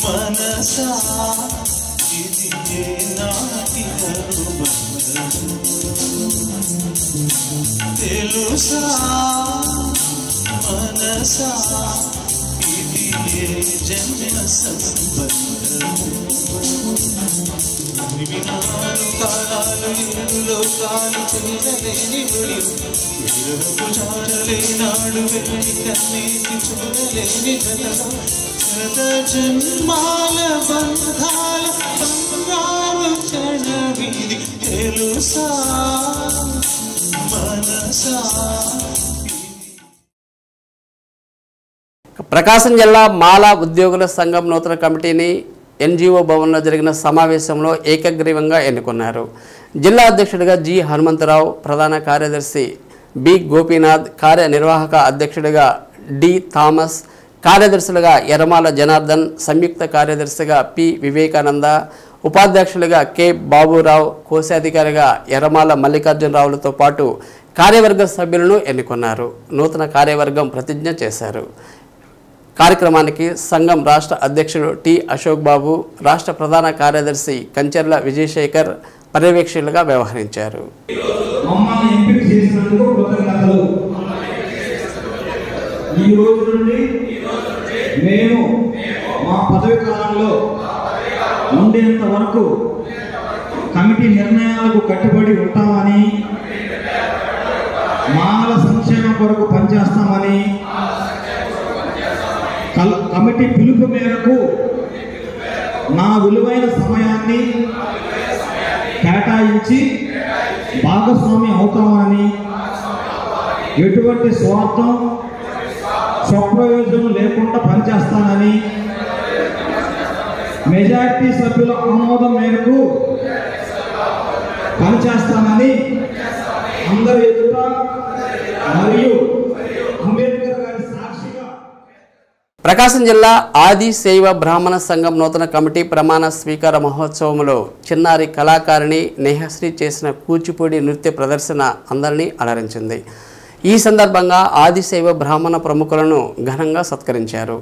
మనసా ఇది నాటి తెలుసా మనసా ఇది ఏ జన్మ సంబంధము వినాలు కాలాలు ఏడు లోకాలు చేరలేని విరహపు చాడలేనాడు వెళ్ళి కన్నీటి చూడలేని జతలో శత జన్మాల బంధాల బంగారు క్షణమిది తెలుసా మనసా. ప్రకాశం జిల్లా మాలా ఉద్యోగుల సంఘం నూతన కమిటీని ఎన్జిఓ భవన్లో జరిగిన సమావేశంలో ఏకగ్రీవంగా ఎన్నుకున్నారు. జిల్లా అధ్యక్షుడిగా జి హనుమంతరావు, ప్రధాన కార్యదర్శి బి గోపీనాథ్, కార్యనిర్వాహక అధ్యక్షుడిగా డి థామస్, కార్యదర్శులుగా ఎర్రమాల జనార్దన్, సంయుక్త కార్యదర్శిగా పి వివేకానంద, ఉపాధ్యక్షులుగా కె బాబురావు, కోశాధికారిగా ఎర్రమాల మల్లికార్జునరావులతో పాటు కార్యవర్గ సభ్యులను ఎన్నుకున్నారు. నూతన కార్యవర్గం ప్రతిజ్ఞ చేశారు. కార్యక్రమానికి సంఘం రాష్ట్ర అధ్యక్షుడు టి అశోక్ బాబు, రాష్ట్ర ప్రధాన కార్యదర్శి కంచెర్ల విజయశేఖర్ పర్యవేక్షకులుగా వ్యవహరించారు. మమ్మల్ని ఎంపిక చేసినందుకు కృతజ్ఞతలు. ఈ రోజు నుండి మేము మా పదవి కాలంలో ఉండేంత వరకు కమిటీ నిర్ణయాలకు కట్టుబడి ఉంటామని, మానవ సంక్షేమం కొరకు పనిచేస్తామని, కమిటీ పిలుపు మేరకు నా విలువైన సమయాన్ని కేటాయించి భాగస్వామి అవుతామని, ఎటువంటి స్వార్థం స్వప్రయోజనం లేకుండా పనిచేస్తానని, మెజారిటీ సభ్యుల ఆమోదం మేరకు పనిచేస్తానని అందరి ఎదుట మరియు అంబేద్కర్ గారి సాక్షిగా. ప్రకాశం జిల్లా ఆది శైవ బ్రాహ్మణ సంఘం నూతన కమిటీ ప్రమాణ స్వీకార మహోత్సవంలో చిన్నారి కళాకారిణి నేహశ్రీ చేసిన కూచిపూడి నృత్య ప్రదర్శన అందరినీ అలరించింది. ఈ సందర్భంగా ఆది శైవ బ్రాహ్మణ ప్రముఖులను ఘనంగా సత్కరించారు.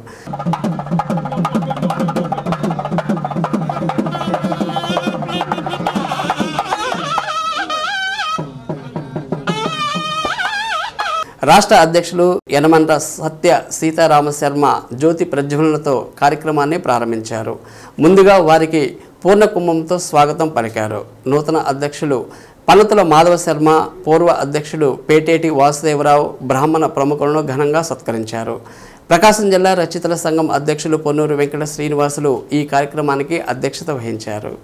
రాష్ట్ర అధ్యక్షులు యనమండ్ర సత్య సీతారామ శర్మ జ్యోతి ప్రజ్వలనతో కార్యక్రమాన్ని ప్రారంభించారు. ముందుగా వారికి పూర్ణ కుంభంతో స్వాగతం పలికారు. నూతన అధ్యక్షులు పనతుల మాధవ శర్మ, పూర్వ అధ్యక్షులు పేటేటి వాసుదేవరావు బ్రాహ్మణ ప్రముఖులను ఘనంగా సత్కరించారు. ప్రకాశం జిల్లా రచయితల సంఘం అధ్యక్షులు పొన్నూరు వెంకట శ్రీనివాసులు ఈ కార్యక్రమానికి అధ్యక్షత వహించారు.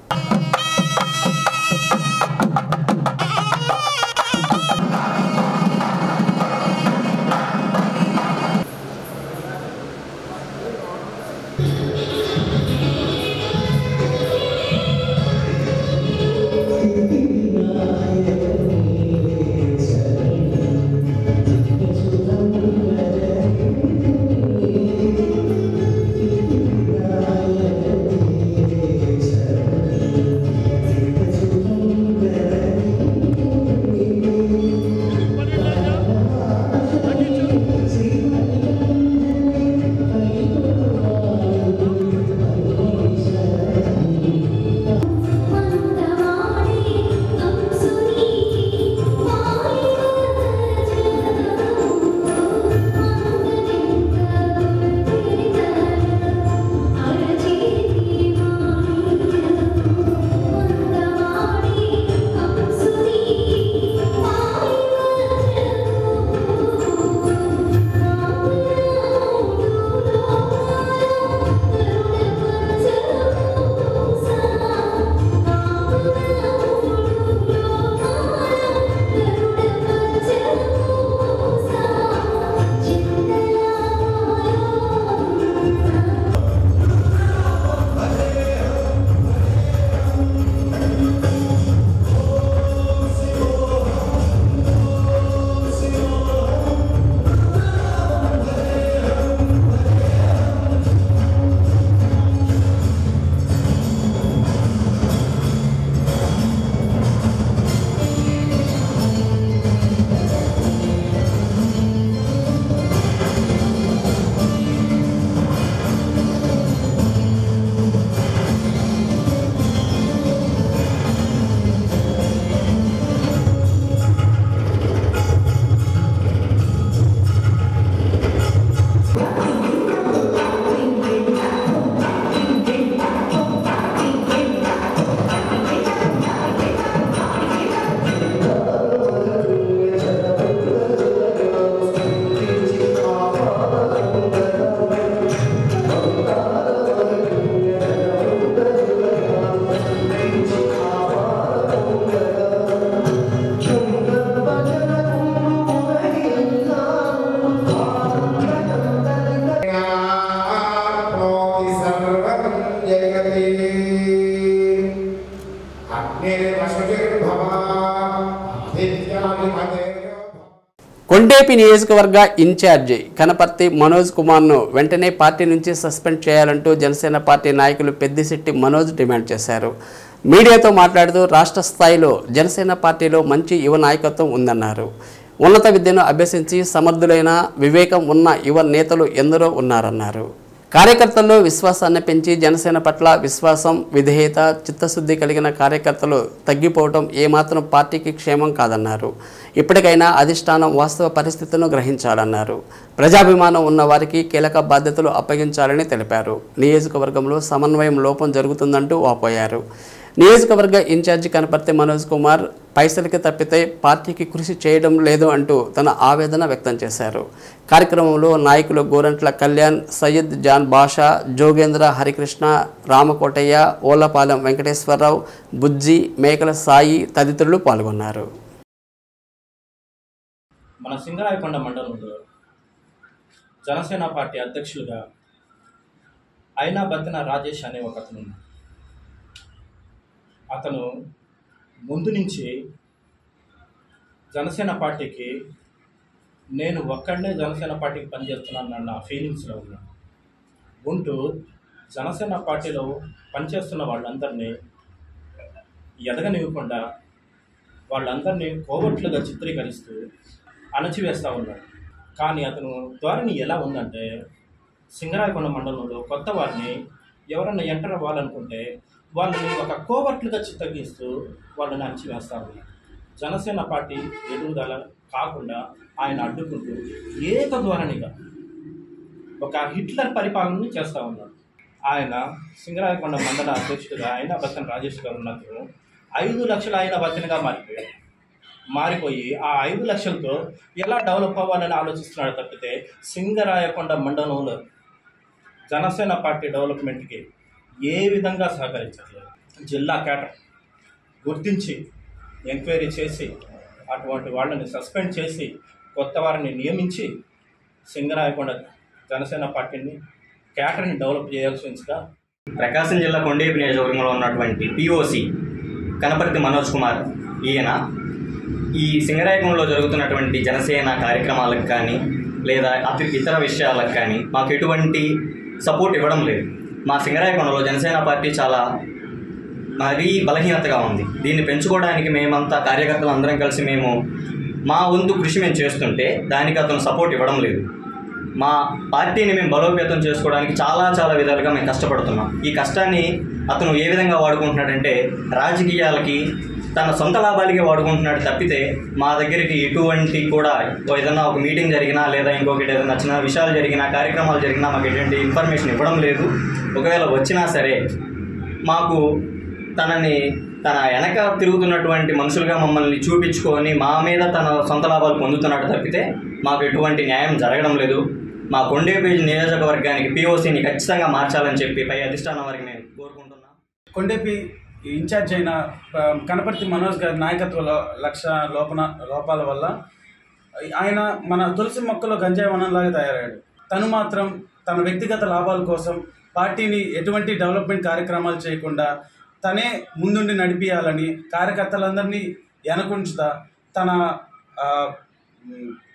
కొండేపి నియోజకవర్గ ఇన్ఛార్జి కనపర్తి మనోజ్ కుమార్ను వెంటనే పార్టీ నుంచి సస్పెండ్ చేయాలంటూ జనసేన పార్టీ నాయకులు పెద్దిశెట్టి మనోజ్ డిమాండ్ చేశారు. మీడియాతో మాట్లాడుతూ రాష్ట్ర స్థాయిలో జనసేన పార్టీలో మంచి యువ నాయకత్వం ఉందన్నారు. ఉన్నత విద్యను అభ్యసించి సమర్థులైన వివేకం ఉన్న యువ నేతలు ఎందరో ఉన్నారన్నారు. కార్యకర్తల్లో విశ్వాసాన్ని పెంచి జనసేన పట్ల విశ్వాసం, విధేయత, చిత్తశుద్ధి కలిగిన కార్యకర్తలు తగ్గిపోవడం ఏమాత్రం పార్టీకి క్షేమం కాదన్నారు. ఇప్పటికైనా అధిష్టానం వాస్తవ పరిస్థితులను గ్రహించాలన్నారు. ప్రజాభిమానం ఉన్న వారికి కీలక బాధ్యతలు అప్పగించాలని తెలిపారు. నియోజకవర్గంలో సమన్వయం లోపం జరుగుతుందంటూ వాపోయారు. నియోజకవర్గ ఇన్ఛార్జి కనపర్తి మనోజ్ కుమార్ పైసలకి తప్పితే పార్టీకి కృషి చేయడం లేదు అంటూ తన ఆవేదన వ్యక్తం చేశారు. కార్యక్రమంలో నాయకులు గోరంట్ల కళ్యాణ్, సయ్యద్ జాన్ బాషా, జోగేంద్ర, హరికృష్ణ, రామకోటయ్య, ఓలపాలెం వెంకటేశ్వరరావు, బుజ్జి, మేకల సాయి తదితరులు పాల్గొన్నారు. మన సింగరాయకొండ మండలంలో జనసేన పార్టీ అధ్యక్షులుగా అయినా బతిన రాజేష్ అనే ఒక అతను ఉన్నాడు. అతను ముందు నుంచి జనసేన పార్టీకి నేను ఒక్కడనే జనసేన పార్టీకి పనిచేస్తున్నానన్న ఫీలింగ్స్లో ఉన్నాను. ఉంటూ జనసేన పార్టీలో పనిచేస్తున్న వాళ్ళందరినీ ఎదగనివ్వకుండా వాళ్ళందరినీ కోవట్లుగా చిత్రీకరిస్తూ అణచివేస్తూ ఉన్నాడు. కానీ అతను ధోరణి ఎలా ఉందంటే, సింగరాయకొండ మండలంలో కొత్త వారిని ఎవరన్నా ఎంటర్ అవ్వాలనుకుంటే వాళ్ళని ఒక కోవర్ట్లుగా చిత్తగిస్తూ వాళ్ళని అణచివేస్తూ ఉన్నారు. జనసేన పార్టీ ఎదుగుదల కాకుండా ఆయన అడ్డుకుంటూ ఏకధోరణిగా ఒక హిట్లర్ పరిపాలనని చేస్తూ ఉన్నాడు. ఆయన సింగరాయకొండ మండల అధ్యక్షుడిగా అయినా బతిన రాజేష్ గారు ఉన్నప్పుడు 5 లక్షల ఆయన బతినగా మారిపోయి ఆ 5 లక్షలతో ఎలా డెవలప్ అవ్వాలని ఆలోచిస్తున్నాడు తప్పితే సింగరాయకొండ మండలంలో జనసేన పార్టీ డెవలప్మెంట్కి ఏ విధంగా సహకరించట్లేదు. జిల్లా కేటర్ గుర్తించి ఎంక్వైరీ చేసి అటువంటి వాళ్ళని సస్పెండ్ చేసి కొత్త వారిని నియమించి సింగరాయకొండ జనసేన పార్టీని కేటర్ని డెవలప్ చేయాల్సిందిగా ప్రకాశం జిల్లా కొండేపి నియోజకవర్గంలో ఉన్నటువంటి పిఓసి కనపర్తి మనోజ్ కుమార్ ఈయన ఈ సింగరాయకొండలో జరుగుతున్నటువంటి జనసేన కార్యక్రమాలకు కానీ లేదా ఇతర విషయాలకు కానీ మాకు ఎటువంటి సపోర్ట్ ఇవ్వడం లేదు. మా సింగరాయకొండలో జనసేన పార్టీ చాలా మరీ బలహీనతగా ఉంది. దీన్ని పెంచుకోవడానికి మేమంతా కార్యకర్తలు అందరం కలిసి మా వంతు కృషి మేము చేస్తుంటే దానికి అతను సపోర్ట్ ఇవ్వడం లేదు. మా పార్టీని మేము బలోపేతం చేసుకోవడానికి చాలా విధాలుగా మేము కష్టపడుతున్నాం. ఈ కష్టాన్ని అతను ఏ విధంగా వాడుకుంటున్నాడంటే రాజకీయాలకి తన సొంత లాభాలకే వాడుకుంటున్నాడు తప్పితే మా దగ్గరికి ఎటువంటి కూడా ఏదైనా ఒక మీటింగ్ జరిగినా లేదా ఇంకొకటి ఏదైనా చిన్న విషయాలు జరిగినా కార్యక్రమాలు జరిగినా మాకు ఎటువంటి ఇన్ఫర్మేషన్ ఇవ్వడం లేదు. ఒకవేళ వచ్చినా సరే మాకు తన వెనక తిరుగుతున్నటువంటి మనుషులుగా మమ్మల్ని చూపించుకొని మా మీద తన సొంత లాభాలు పొందుతున్నాడు తప్పితే మాకు ఎటువంటి న్యాయం జరగడం లేదు. మా కొండేపి నియోజకవర్గానికి పిఓసిని ఖచ్చితంగా మార్చాలని చెప్పి పై అధిష్టానం వారికి మేము కోరుకుంటున్నాం. కొండేపి ఇన్ఛార్జ్ అయిన కనపర్తి మనోజ్ గారి నాయకత్వంలో లోపాల వల్ల ఆయన మన తులసి మొక్కలో గంజాయి వనంలాగా తయారయ్యాడు. తను మాత్రం తన వ్యక్తిగత లాభాల కోసం పార్టీని ఎటువంటి డెవలప్మెంట్ కార్యక్రమాలు చేయకుండా తనే ముందుండి నడిపియాలని కార్యకర్తలందరినీ వెనకుంచుతా తన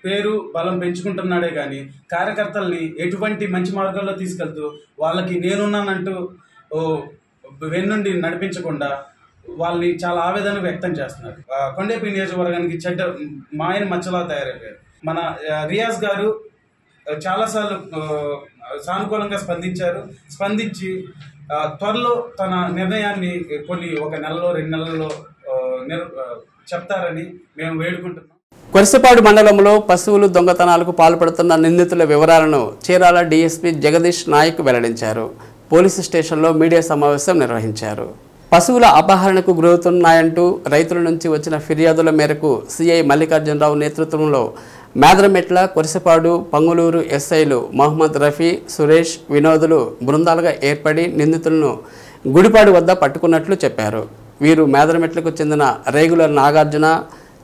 పేరు బలం పెంచుకుంటున్నాడే కానీ కార్యకర్తల్ని ఎటువంటి మంచి మార్గాల్లో తీసుకెళ్తూ వాళ్ళకి నేనున్నానంటూ వెన్నుండి నడిపించకుండా వాళ్ళని చాలా ఆవేదన వ్యక్తం చేస్తున్నారు. కొండేపి నియోజకవర్గానికి చెడ్డ మాయని మచ్చలా తయారైపోయారు. మన రియాజ్ గారు చాలాసార్లు సానుకూలంగా స్పందించి త్వరలో తన నిర్ణయాన్ని ఒక నెలలో 2 నెలల్లో చెప్తారని మేము వేడుకుంటున్నాం. కొరిసపాడు మండలంలో పశువులు దొంగతనాలకు పాల్పడుతున్న నిందితుల వివరాలను చీరాల డీఎస్పీ జగదీష్ నాయక్ వెల్లడించారు. పోలీసు స్టేషన్లో మీడియా సమావేశం నిర్వహించారు. పశువుల అపహరణకు గురవుతున్నాయంటూ రైతుల నుంచి వచ్చిన ఫిర్యాదుల మేరకు సిఐ మల్లికార్జునరావు నేతృత్వంలో మేదరమెట్ల, కొరిసపాడు, పంగులూరు ఎస్ఐలు మహమ్మద్ రఫీ, సురేష్, వినోదులు బృందాలుగా ఏర్పడి నిందితులను గుడిపాడు వద్ద పట్టుకున్నట్లు చెప్పారు. వీరు మేదరమెట్లకు చెందిన రేగుల నాగార్జున,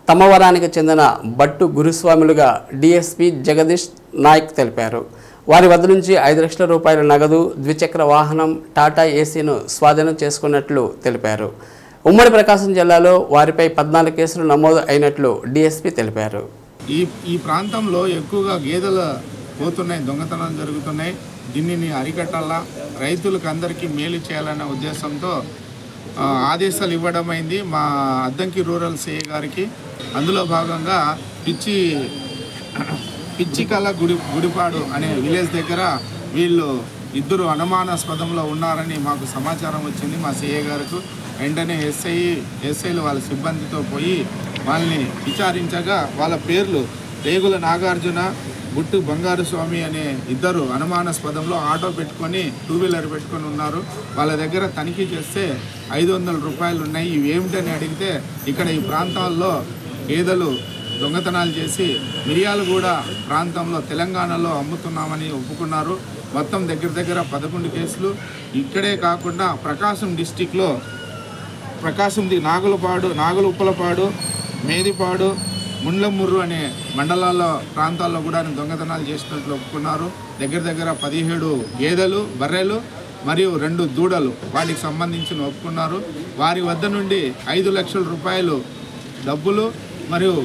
తమ్మవరానికి చెందిన బట్టు గురుస్వాములుగా డీఎస్పీ జగదీష్ నాయక్ తెలిపారు. వారి వద్ద నుంచి 5 లక్షల రూపాయల నగదు, ద్విచక్ర వాహనం, టాటా ఏసీను స్వాధీనం చేసుకున్నట్లు తెలిపారు. ఉమ్మడి ప్రకాశం జిల్లాలో వారిపై 14 కేసులు నమోదు అయినట్లు డీఎస్పీ తెలిపారు. ఈ ప్రాంతంలో ఎక్కువగా గేదెలు పోతున్నాయి, దొంగతనాలు జరుగుతున్నాయి. దీనిని అరికట్టాలా, రైతులకు అందరికీ మేలు చేయాలనే ఉద్దేశంతో ఆదేశాలు ఇవ్వడమైంది మా అద్దంకి రూరల్ సిఐ గారికి. అందులో భాగంగా పిచ్చికల గుడిపాడు అనే విలేజ్ దగ్గర వీళ్ళు ఇద్దరు అనుమానాస్పదంలో ఉన్నారని మాకు సమాచారం వచ్చింది మా సిఐ గారికి. వెంటనే ఎస్ఐలు వాళ్ళ సిబ్బందితో పోయి వాళ్ళని విచారించగా వాళ్ళ పేర్లు రేగుల నాగార్జున, గుట్టు బంగారు స్వామి అనే ఇద్దరు అనుమానాస్పదంలో ఆటో పెట్టుకొని 2 వీలర్ పెట్టుకొని ఉన్నారు. వాళ్ళ దగ్గర తనిఖీ చేస్తే 500 రూపాయలు ఉన్నాయి. ఇవి ఏమిటని అడిగితే ఇక్కడ ఈ ప్రాంతాల్లో గేదెలు దొంగతనాలు చేసి మిర్యాలగూడ ప్రాంతంలో తెలంగాణలో అమ్ముతున్నామని ఒప్పుకున్నారు. మొత్తం దగ్గర 11 కేసులు. ఇక్కడే కాకుండా ప్రకాశం డిస్టిక్లో ప్రకాశంది నాగులుప్పలపాడు, మేదిపాడు, ముండ్లముర్రు అనే మండలాల్లో ప్రాంతాల్లో కూడా దొంగతనాలు చేసినట్లు ఒప్పుకున్నారు. దగ్గర 17 గేదెలు, బర్రెలు మరియు 2 దూడలు వాటికి సంబంధించిన ఒప్పుకున్నారు. వారి వద్ద నుండి 5 లక్షల రూపాయలు డబ్బులు మరియు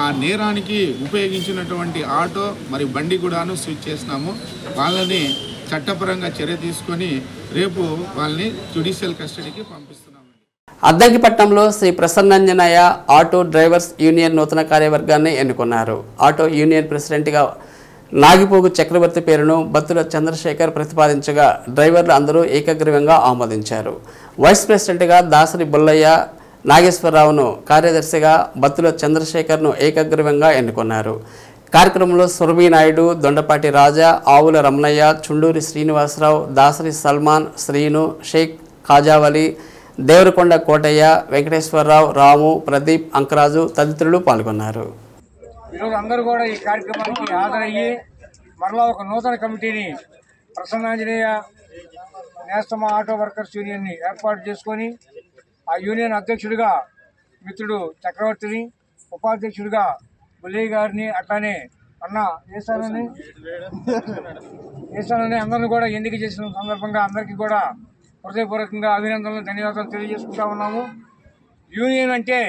ఆ నేరానికి ఉపయోగించినటువంటి ఆటో మరియు బండి కూడాను స్విచ్ చేసినాము. వాళ్ళని చట్టపరంగా చర్య తీసుకొని రేపు వాళ్ళని జ్యుడిషియల్ కస్టడీకి పంపిస్తున్నాము. అద్దంకిపట్నంలో Shri Prasannanjaneya auto drivers union నూతన కార్యవర్గాన్ని ఎన్నుకున్నారు. ఆటో యూనియన్ ప్రెసిడెంట్గా నాగిపోగు చక్రవర్తి పేరును బత్తుల చంద్రశేఖర్ ప్రతిపాదించగా డ్రైవర్లు అందరూ ఏకగ్రీవంగా ఆమోదించారు. వైస్ ప్రెసిడెంట్గా దాసరి బుల్లయ్య నాగేశ్వరరావును, కార్యదర్శిగా బత్తుల చంద్రశేఖర్ను ఏకగ్రీవంగా ఎన్నుకున్నారు. కార్యక్రమంలో సురభి నాయుడు, దొండపాటి రాజా, ఆవుల రమణయ్య, చుండూరి శ్రీనివాసరావు, దాసరి సల్మాన్, శ్రీను, షేక్ కాజావలి, దేవరకొండ కోటయ్య, వెంకటేశ్వరరావు, రాము, ప్రదీప్, అంకరాజు తదితరులు పాల్గొన్నారు. ఈరోజు అందరూ కూడా ఈ కార్యక్రమానికి హాజరయ్యి మరలా ఒక నూతన కమిటీని ప్రసన్నాంజనేయ నేస్తమ ఆటో వర్కర్స్ యూనియన్ని ఏర్పాటు చేసుకొని ఆ యూనియన్ అధ్యక్షుడిగా మిత్రుడు చక్రవర్తిని, ఉపాధ్యక్షుడిగా బుల్లయ్య గారిని, అట్లానే అన్న ఏసానని అందరినీ కూడా ఎన్నిక చేసిన సందర్భంగా అందరికీ కూడా హృదయపూర్వకంగా అభినందనలు, ధన్యవాదాలు తెలియజేసుకుంటా ఉన్నాము. యూనియన్ అంటే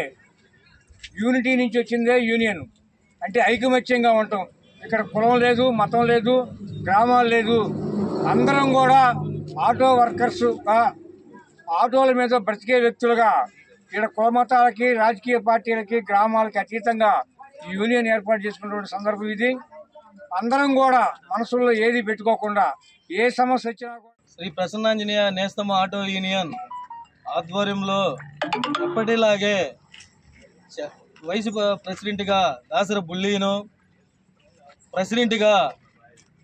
యూనిటీ నుంచి వచ్చిందే యూనియన్ అంటే ఐకమత్యంగా ఉంటాం. ఇక్కడ కులం లేదు, మతం లేదు, గ్రామాలు లేదు. అందరం కూడా ఆటో వర్కర్స్గా, ఆటోల మీద బ్రతికే వ్యక్తులుగా ఇక్కడ కులమతాలకి, రాజకీయ పార్టీలకి, గ్రామాలకి అతీతంగా ఈ యూనియన్ ఏర్పాటు చేసుకున్నటువంటి సందర్భం ఇది. అందరం కూడా మనసుల్లో ఏది పెట్టుకోకుండా ఏ సమస్య వచ్చినా కూడా శ్రీ ప్రసన్నాంజనేయ నేస్తమ ఆటో యూనియన్ ఆధ్వర్యంలో ఎప్పటిలాగే వైస్ ప్రెసిడెంట్గా దాసరి బుల్లీను, ప్రెసిడెంట్గా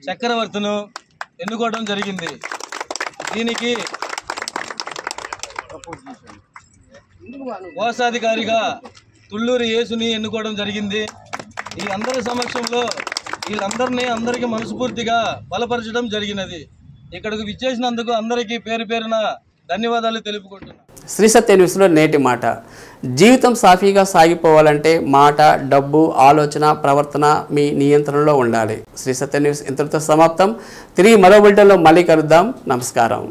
చక్రవర్తిను ఎన్నుకోవడం జరిగింది. దీనికి కోశాధికారిగా తుళ్ళూరి యేసుని ఎన్నుకోవడం జరిగింది. ఈ అందరి సమక్షంలో అందరికీ మనస్ఫూర్తిగా బలపరచడం జరిగినది. ఇక్కడికి విచ్చేసినందుకు అందరికీ పేరు పేరున ధన్యవాదాలు తెలుపుకుంటున్నాను. శ్రీ సత్య న్యూస్లో నేటి మాట. జీవితం సాఫీగా సాగిపోవాలంటే మాట, డబ్బు, ఆలోచన, ప్రవర్తన మీ నియంత్రణలో ఉండాలి. శ్రీ సత్య న్యూస్ ఇంతటితో సమాప్తం. తిరిగి మరో బులెటిన్లో మళ్ళీ కలుద్దాం. నమస్కారం.